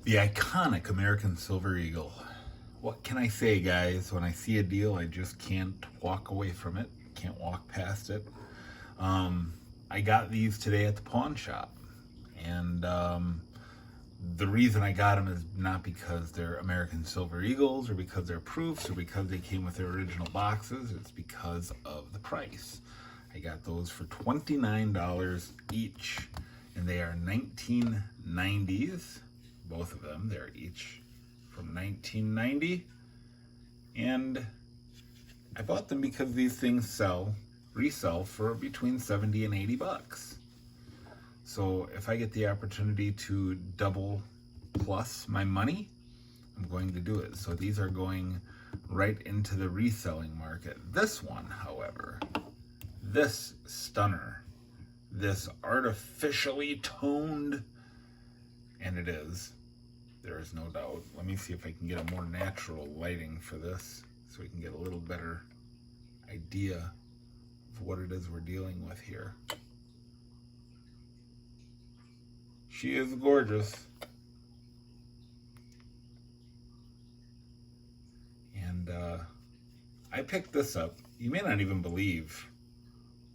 The iconic American Silver Eagle. What can I say, guys? When I see a deal, I just can't walk away from it. Can't walk past it. I got these today at the pawn shop. And the reason I got them is not because they're American Silver Eagles or because they're proofs or because they came with their original boxes. It's because of the price. I got those for $29 each. And they are 1990s. Both of them. They're each from 1990. And I bought them because these things resell for between 70 and 80 bucks. So if I get the opportunity to double plus my money, I'm going to do it. So these are going right into the reselling market. This one, however, this stunner, this artificially toned, and it is, there is no doubt. Let me see if I can get a more natural lighting for this so we can get a little better idea of what it is we're dealing with here. She is gorgeous. And I picked this up. You may not even believe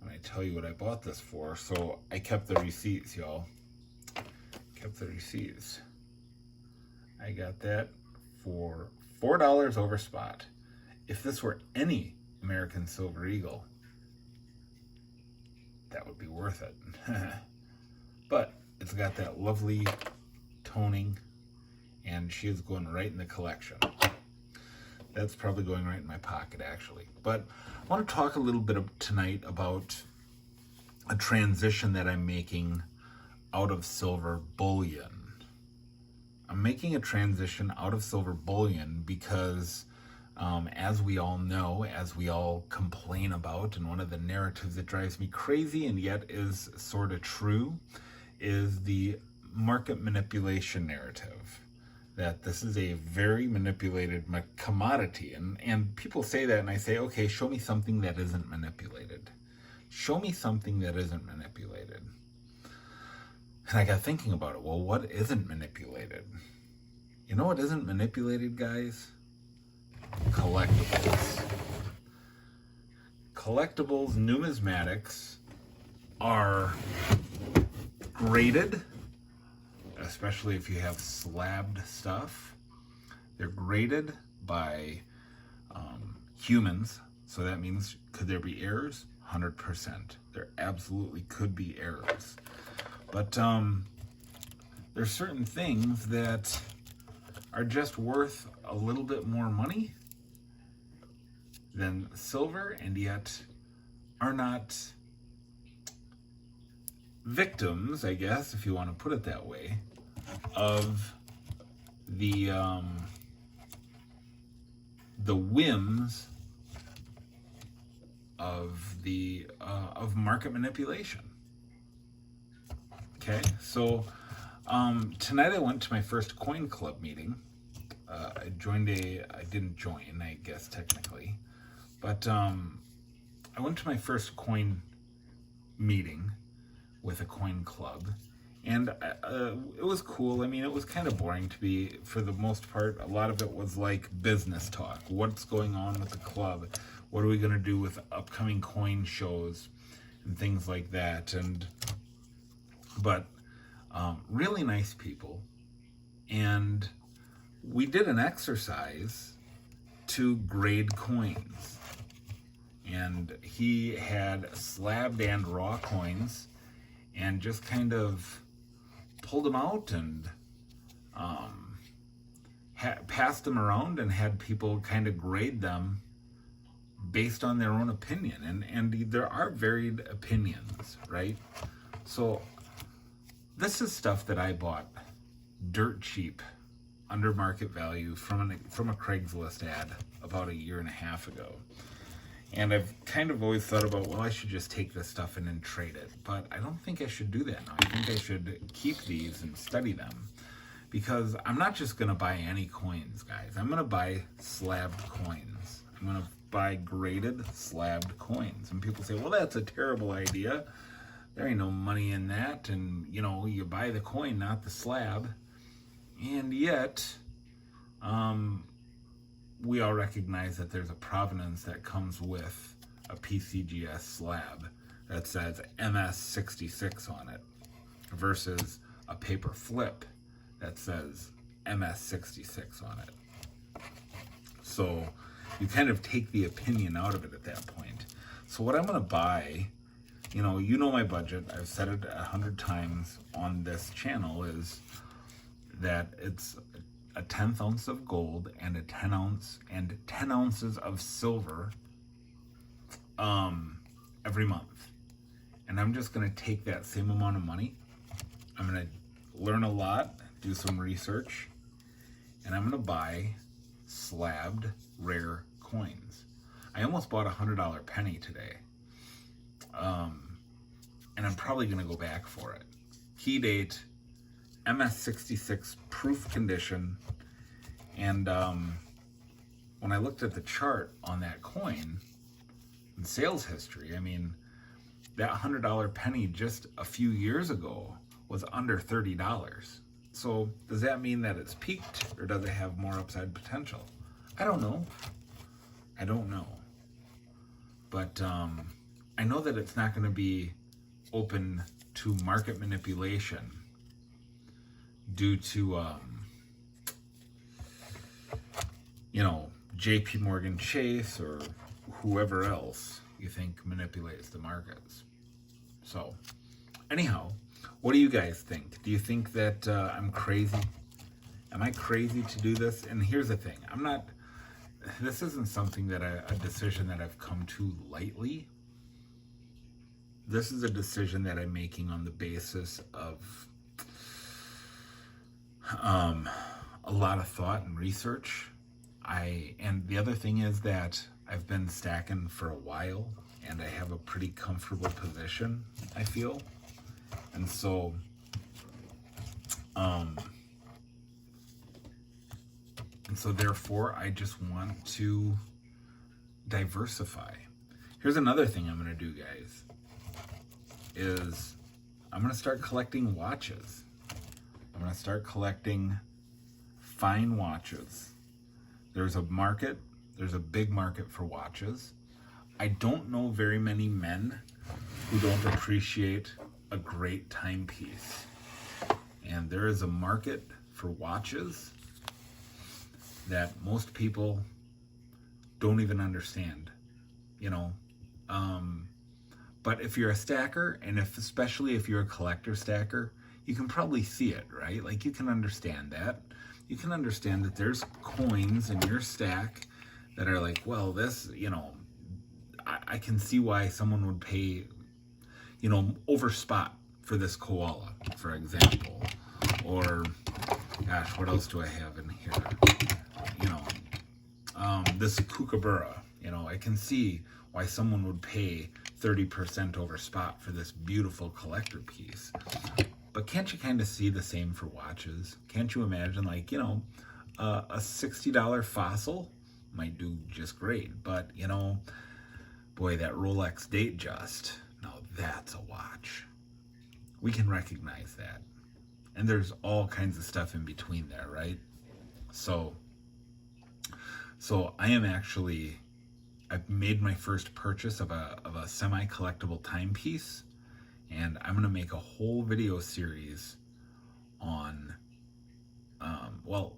when I tell you what I bought this for. So I kept the receipts, y'all. Kept the receipts. I got that for $4 over spot. If this were any American Silver Eagle, that would be worth it. But it's got that lovely toning, and she is going right in the collection. That's probably going right in my pocket, actually. But I want to talk a little bit tonight about a transition that I'm making out of silver bullion. I'm making a transition out of silver bullion because as we all know, as we all complain about, and one of the narratives that drives me crazy and yet is sort of true, is the market manipulation narrative. That this is a very manipulated commodity. And people say that, and I say, okay, show me something that isn't manipulated. Show me something that isn't manipulated. And I got thinking about it. Well, what isn't manipulated? You know what isn't manipulated, guys? Collectibles. Collectibles, numismatics, are graded, especially if you have slabbed stuff. They're graded by humans. So that means, could there be errors? 100%. There absolutely could be errors. But there's certain things that are just worth a little bit more money than silver, and yet are not victims, I guess, if you want to put it that way, of the whims of market manipulation. Okay, so tonight I went to my first coin club meeting. I didn't join, I guess, technically, but I went to my first coin meeting with a coin club, and it was cool. I mean, it was kind of boring to be, for the most part. A lot of it was like business talk. What's going on with the club? What are we going to do with upcoming coin shows and things like that? But really nice people. And we did an exercise to grade coins. And he had slabbed and raw coins and just kind of pulled them out and passed them around and had people kind of grade them based on their own opinion. And there are varied opinions, right? So this is stuff that I bought dirt cheap, under market value, from a Craigslist ad about a year and a half ago. And I've kind of always thought about, well, I should just take this stuff in and trade it. But I don't think I should do that now. I think I should keep these and study them. Because I'm not just going to buy any coins, guys. I'm going to buy slabbed coins. I'm going to buy graded slabbed coins. And people say, well, that's a terrible idea. There ain't no money in that. And, you know, you buy the coin, not the slab. And yet, we all recognize that there's a provenance that comes with a PCGS slab that says MS66 on it versus a paper flip that says MS66 on it. So you kind of take the opinion out of it at that point. So what I'm going to buy, you know my budget, I've said it 100 times on this channel, is that it's a 1/10 ounce of gold and a 10 ounces of silver every month. And I'm just going to take that same amount of money. I'm going to learn a lot, do some research, and I'm going to buy slabbed rare coins. I almost bought a $100 penny today. And I'm probably going to go back for it. Key date, MS66 proof condition. And when I looked at the chart on that coin and sales history, I mean, that $100 penny just a few years ago was under $30. So does that mean that it's peaked, or does it have more upside potential? I don't know. But I know that it's not going to be open to market manipulation due to, JP Morgan Chase or whoever else you think manipulates the markets. So anyhow, what do you guys think? Do you think that I'm crazy? Am I crazy to do this? And here's the thing. This isn't something that a decision that I've come to lightly. This is a decision that I'm making on the basis of a lot of thought and research. And the other thing is that I've been stacking for a while, and I have a pretty comfortable position, I feel. And so, therefore, I just want to diversify. Here's another thing I'm going to do, guys, is I'm going to start collecting watches. I'm going to start collecting fine watches. There's a big market for watches. I don't know very many men who don't appreciate a great timepiece. And there is a market for watches that most people don't even understand, But if you're a stacker, and especially if you're a collector stacker, you can probably see it, right? Like, you can understand that. You can understand that there's coins in your stack that are like, well, this, I can see why someone would pay, over spot for this koala, for example. Or, gosh, what else do I have in here? This kookaburra, I can see why someone would pay 30% over spot for this beautiful collector piece. But can't you kind of see the same for watches? Can't you imagine, a $60 fossil might do just great, but, boy, that Rolex Datejust, now that's a watch. We can recognize that. And there's all kinds of stuff in between there, right? So I've made my first purchase of a semi-collectible timepiece, and I'm going to make a whole video series on,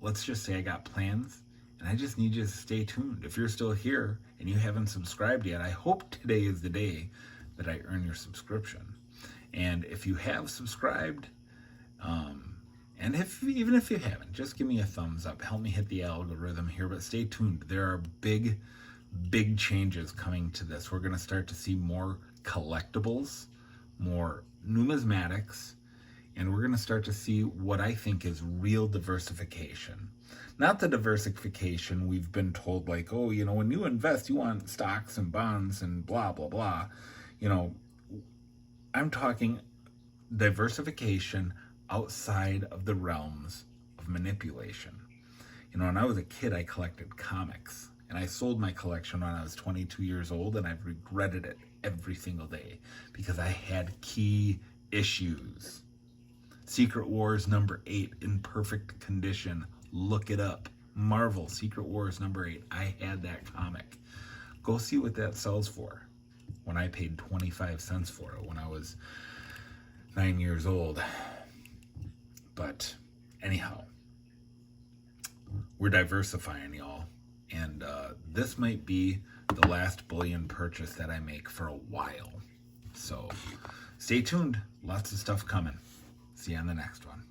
let's just say I got plans, and I just need you to stay tuned. If you're still here and you haven't subscribed yet, I hope today is the day that I earn your subscription. And if you have subscribed, and even if you haven't, just give me a thumbs up. Help me hit the algorithm here, but stay tuned. There are big changes coming to this. We're going to start to see more collectibles, more numismatics, and we're going to start to see what I think is real diversification. Not the diversification we've been told, like, oh, when you invest, you want stocks and bonds and blah, blah, blah. I'm talking diversification outside of the realms of manipulation. When I was a kid, I collected comics, and I sold my collection when I was 22 years old, and I've regretted it every single day because I had key issues. Secret Wars number 8 in perfect condition. Look it up. Marvel Secret Wars number 8. I had that comic. Go see what that sells for. When I paid 25 cents for it when I was 9 years old. But anyhow, we're diversifying, y'all. And this might be the last bullion purchase that I make for a while. So stay tuned. Lots of stuff coming. See you on the next one.